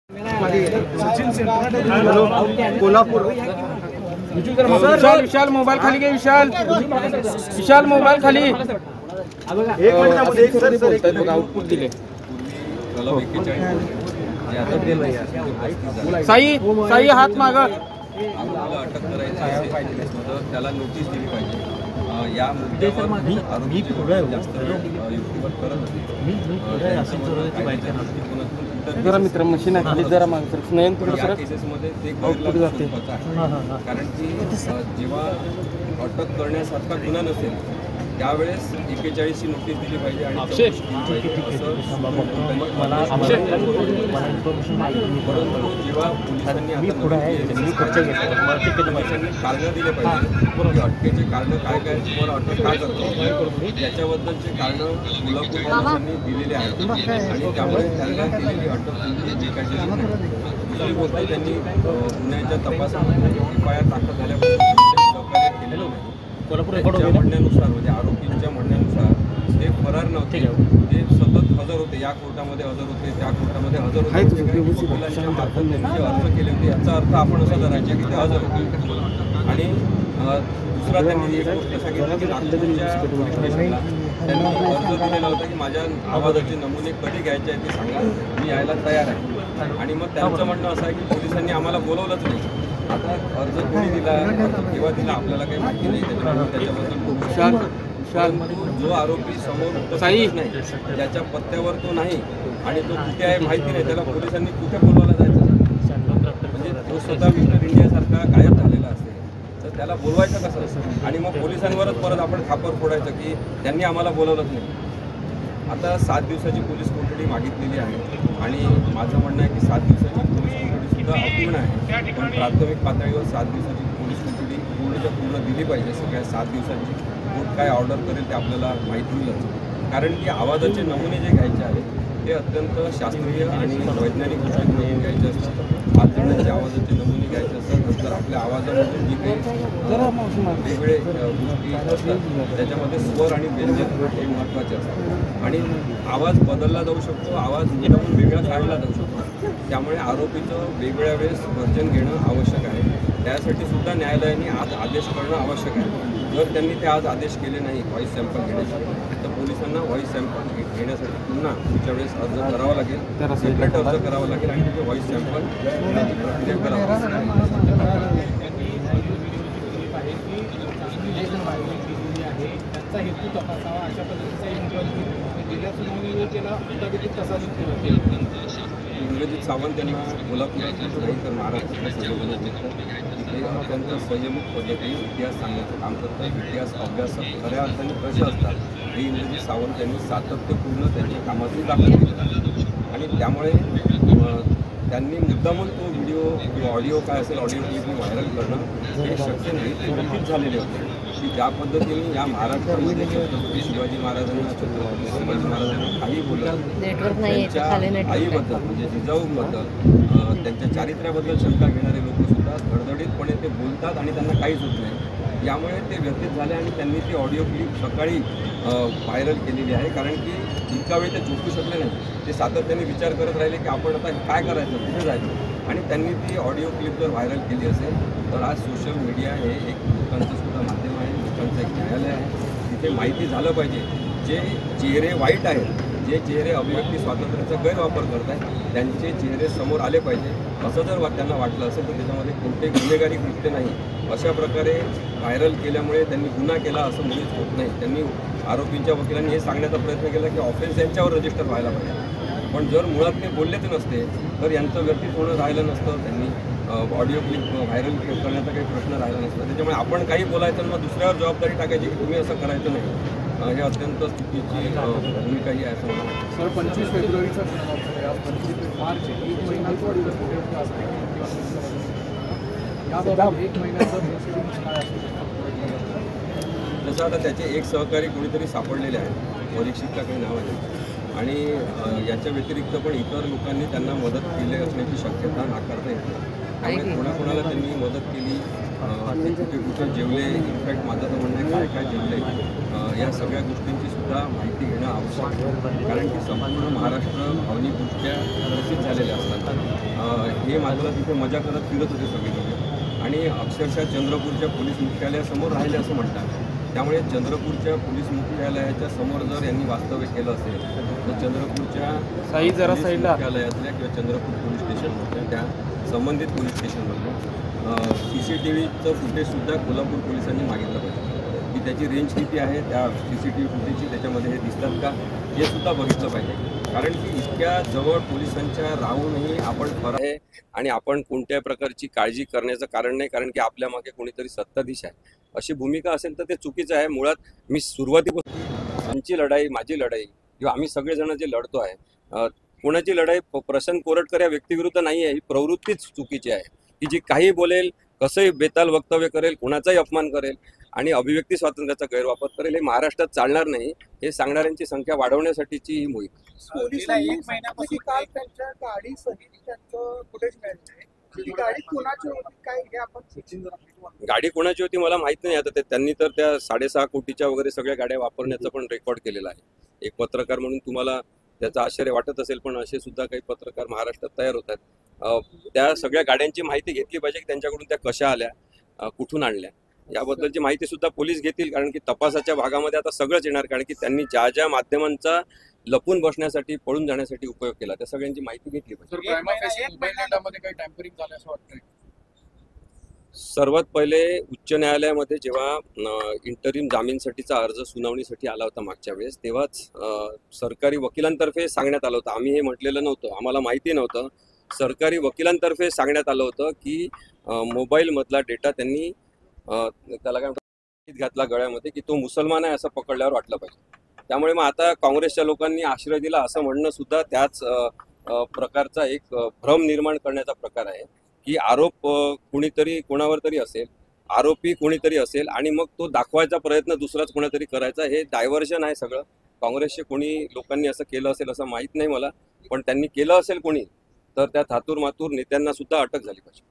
Sachin centre Kolhapur. विशाल mobile खाली घे। विशाल mobile खाली। एक मिनिटामध्ये एक सर बोलतायत बघा, आउटपुट दिले। साई हात माग। अटक करायची असेल तर त्याला नोटीस दिली पाहिजे। या मुद्द्यावर आरोपी जास्त युक्तिवाद करत जरा मित्र मशीन आहे खाली जरा माग सर नयन या केसेसमध्ये ते आउटपुट जाते। कारण की जेव्हा अटक करण्यासारखा गुन्हा नसेल त्यावेळेस 41 ची नोटीस दिली पाहिजे आणि परंतु जेव्हा पोलिसांनी कारणं दिले पाहिजे, अटकेचे कारणं काय काय, तुम्हाला अटक का करतो याच्याबद्दलचे कारणं कोल्हापूर पोलिसांनी दिलेले आहेत आणि त्यामुळे त्यांना दिलेली अटक बेकायदेशीर नाही। दुसरी गोष्ट त्यांनी गुन्ह्याच्या तपासामध्ये FIR दाखल झाल्यापासून सहकार्य केलेलं नाही। त्यांच्या म्हणण्यानुसार म्हणजे आरोपींच्या म्हणण्यानुसार ते फरार नव्हते, ते सतत हजर होते, या कोर्टामध्ये हजर होते, त्या कोर्टामध्ये हजर होते, वकिलांच्या मार्फत त्यांचे अर्ज केले होते। याचा अर्थ आपण असा धरायचा की ते हजर होते। आणि दुसरा त्यांनी एक गोष्ट सांगितली की नागपूरच्या पोलीस स्टेशनला त्यांनी अर्ज दिलेला होता की माझ्या आवाजाचे नमुने कधी घ्यायचे आहे ते सांगा, मी यायला तयार आहे। आणि मग त्यांचं म्हणणं असं आहे की पोलिसांनी आम्हाला बोलवलंच नाही। आता अर्ज कोणी दिला, केव्हा दिला आपल्याला काही माहिती नाही, त्याच्याबद्दल जो आरोपी समोर नाही त्याच्या पत्त्यावर तो नाही आणि तो कुठे आहे माहिती नाही, त्याला पोलिसांनी कुठे बोलवायला जायचं? म्हणजे तो स्वतः मिस्टर इंडियासारखा गायब झालेला असेल तर त्याला बोलवायचं कसं? आणि मग पोलिसांवरच परत आपण खापर फोडायचं की त्यांनी आम्हाला बोलवलंच नाही। आता 7 दिवसाची पोलीस कोठडी मागितलेली आहे आणि माझं म्हणणं आहे की 7 दिवसाची पोलीस कोठडी सुद्धा अपूर्ण आहे, पण प्राथमिक पातळीवर 7 दिवसाची पोलीस कोठडी पूर्णच्या पूर्ण दिली पाहिजे। सगळ्या 7 दिवसांची कोर्ट काय ऑर्डर करेल ते आपल्याला माहीत होईलच, कारण की आवाजाचे नमुने जे घ्यायचे आहेत ते अत्यंत शास्त्रीय आणि वैज्ञानिक दृष्टीने घ्यायचे असतात। 5 जणांचे आवाजाचे नमुने घ्यायचे असतात, नंतर आपल्या आवाजामध्ये जी काही वेगवेगळे गोष्टी असतात त्याच्यामध्ये स्वर आणि व्यंजन हे महत्त्वाचे असतात आणि आवाज बदलला जाऊ शकतो, आवाज मुद्दामून वेगळा काढला जाऊ शकतो। त्यामुळे आरोपीचं वेगवेगळ्या वेळेस वर्जन घेणं आवश्यक आहे। त्यासाठी सुद्धा न्यायालयाने आज आदेश करणं आवश्यक आहे। जर त्यांनी ते आज आदेश केले नाही व्हॉईस सॅम्पल घेण्यासाठी तर पोलिसांना व्हॉईस सॅम्पल घेण्यासाठी पुन्हा पुढच्या वेळेस अर्ज करावा लागेल, सेपरेट अर्ज करावा लागेल आणि तिथे व्हॉईस सॅम्पल घेण्याची प्रक्रिया करावी त्याचा हेतू तपासावा अशा पद्धतीचा इंद्रजित सावंत यांना कोल्हापुरातून नाही तर महाराष्ट्रातल्या संयोजनात तिथे अत्यंत संयमित पद्धतीने इतिहास सांगण्याचं काम करतात। इतिहास अभ्यासक खऱ्या अर्थाने कसे असतात हे इंद्रजित सावंत यांनी सातत्यपूर्ण त्यांच्या कामातून दाखल केलं आणि त्यामुळे त्यांनी मुद्दामून तो व्हिडिओ किंवा ऑडिओ काय असेल ऑडिओ क्लिपने व्हायरल करणं हे शक्य नाही, ते व्यतीत झालेले होते की ज्या पद्धतीने या महाराष्ट्रामध्ये छत्रपती शिवाजी महाराजांना छत्रपती संभाजी महाराजांना काही बोलत त्यांच्या आईबद्दल म्हणजे जिजाऊबद्दल त्यांच्या चारित्र्याबद्दल शंका घेणारे लोकसुद्धा धडधडीतपणे ते बोलतात आणि त्यांना काहीच होत नाही। यामुळे ते व्यतीत झाले आणि त्यांनी ती ऑडिओ क्लिप सकाळी व्हायरल केलेली आहे, कारण की इतका वेळ ते झोपू शकले नाही। ते सातत्याने विचार करत राहिले की आपण आता काय करायचं, कुठे जायचं, आणि त्यांनी ती ऑडिओ क्लिप जर व्हायरल केली असेल तर आज सोशल मीडिया हे एक लोकांचं सुद्धा माध्यम आहे, लोकांचं एक न्यायालय आहे। तिथे माहिती झालं पाहिजे जे चेहरे वाईट आहेत, जे चेहरे अभिव्यक्ती स्वातंत्र्याचा गैरवापर करत आहेत त्यांचे चेहरे समोर आले पाहिजे। असं जर त्यांना वाटलं असेल तर त्याच्यामध्ये कोणते गुन्हेगारी कृत्य नाही, अशा प्रकारे व्हायरल केल्यामुळे त्यांनी गुन्हा केला असं मुळीच होत नाही। त्यांनी आरोपींच्या वकिलांनी हे सांगण्याचा प्रयत्न केला की ऑफेन्स यांच्यावर रजिस्टर व्हायला पाहिजे, पण जर मुळात ते बोललेच नसते तर यांचं व्यतीत होणं राहिलं नसतं, त्यांनी ऑडिओ क्लिप व्हायरल करण्याचा काही प्रश्न राहिला नसता। त्याच्यामुळे आपण काही बोलायचं मग दुसऱ्यावर जबाबदारी टाकायची की तुम्ही असं करायचं नाही, हे अत्यंत चुकीची भूमिका ही आहे असं मला सर। 25 फेब्रुवारीचा 25 मार्च 1 महिना याबाबत 1 महिन्याचं तसं आता त्याचे एक सहकारी कोणीतरी सापडलेले आहेत, परीक्षितला काही नाव आहे आणि याच्या व्यतिरिक्त पण इतर लोकांनी त्यांना मदत केली असण्याची शक्यता नाकारता येते। त्यामुळे कोणाकोणाला त्यांनी मदत केली, ते कुठे कुठे जेवले, इनफॅक्ट माझं तर म्हणणं आहे काय काय जेवले, या सगळ्या गोष्टींची सुद्धा माहिती घेणं आवश्यक आहे, कारण की संपूर्ण महाराष्ट्र भावनिकदृष्ट्या ग्रसित झालेले असतात। हे मात्र तिथे मजा करत फिरत होते सगळीकडे आणि अक्षरशः चंद्रपूरच्या पोलीस मुख्यालयासमोर राहिले असं म्हणतात. त्यामुळे चंद्रपूरच्या पोलीस मुख्यालयाच्या समोर जर यांनी वास्तव्य केलं असेल तर चंद्रपूरच्या साई जरा पोलीस साईडला. मुख्यालयातल्या किंवा चंद्रपूर पोलीस स्टेशनमधल्या त्या संबंधित पोलीस स्टेशनमधलं CCTVचं फुटेजसुद्धा कोल्हापूर पोलिसांनी मागितलं पाहिजे की त्याची रेंज किती आहे, त्या CCTV फुटेजची त्याच्यामध्ये हे दिसतात का हे सुद्धा बघितलं पाहिजे. कारण की इतक्या जवळ पोलिसांच्या राहूनही आपण फरार आहे आणि आपण कोणत्याही प्रकारची काळजी करण्याचं कारण नाही, कारण की आपल्या मागे कोणीतरी सत्ताधीश आहे अशी भूमिका असेल तर ते चुकीचं आहे. मुळात मी सुरुवातीपासून आमची लढाई, माझी लढाई किंवा आम्ही सगळेजण जे लढतो आहे, कोणाची लढाई प्रशांत कोरटकर या व्यक्तीविरुद्ध नाही आहे. ही प्रवृत्तीच चुकीची आहे की जी काही बोलेल, कसंही बेताल वक्तव्य करेल, कोणाचाही अपमान करेल आणि अभिव्यक्ती स्वातंत्र्याचा गैरवापर करेल, हे महाराष्ट्रात चालणार नाही. हे सांगणाऱ्यांची संख्या वाढवण्यासाठीची ही मोहीम. पोलिसांनी एक महिन्यापासून काल त्यांच्या गाडीसह त्यांचं फुटेज मिळालं आहे. ती गाडी कोणाची होती काय हे आपण गाडी कोणाची होती मला माहित नाही. आता त्यांनी तर त्या 6.5 कोटीच्या वगैरे सगळ्या गाड्या वापरण्याचं पण रेकॉर्ड केलेलं आहे. एक पत्रकार म्हणून तुम्हाला त्याचं आश्चर्य वाटत असेल, पण असे सुद्धा काही पत्रकार महाराष्ट्रात तयार होत आहेत. त्या सगळ्या गाड्यांची माहिती घेतली पाहिजे की त्यांच्याकडून त्या कशा आल्या, कुठून आणल्या, याबद्दलची माहिती सुद्धा पोलीस घेतील. कारण की तपासाच्या भागामध्ये आता सगळंच येणार, कारण की त्यांनी ज्या ज्या माध्यमांचा लपून बसण्यासाठी, पळून जाण्यासाठी उपयोग केला त्या सगळ्यांची माहिती घेतली पाहिजे. मोबाईल डेटामध्ये काही टॅम्परिंग झालं असं वाटतंय? सर्वात पहिले उच्च न्यायालयामध्ये जेव्हा इंटरिम जामीनसाठीचा अर्ज सुनावणीसाठी आला होता मागच्या वेळेस, तेव्हाच सरकारी वकिलांतर्फे सांगण्यात आलं होतं. आम्ही हे म्हटलेलं नव्हतं, आम्हाला माहिती नव्हतं. सरकारी वकिलांतर्फे सांगण्यात आलं होतं की मोबाईलमधला डेटा त्यांनी त्याला काय म्हणतात घातला गळ्यामध्ये की तो मुसलमान आहे असं पकडल्यावर वाटलं पाहिजे. त्यामुळे मग आता काँग्रेसच्या लोकांनी आश्रय दिला असं म्हणणं सुद्धा त्याच प्रकारचा एक भ्रम निर्माण करण्याचा प्रकार आहे की आरोप कुणीतरी कोणावर तरी असेल, आरोपी कोणीतरी असेल आणि मग तो दाखवायचा प्रयत्न दुसराच कोणातरी करायचा. हे डायव्हर्जन आहे सगळं. काँग्रेसचे कोणी लोकांनी असं केलं असेल असं माहीत नाही मला, पण त्यांनी केलं असेल कोणी तर त्या थातूर मातूर नेत्यांना सुद्धा अटक झाली पाहिजे.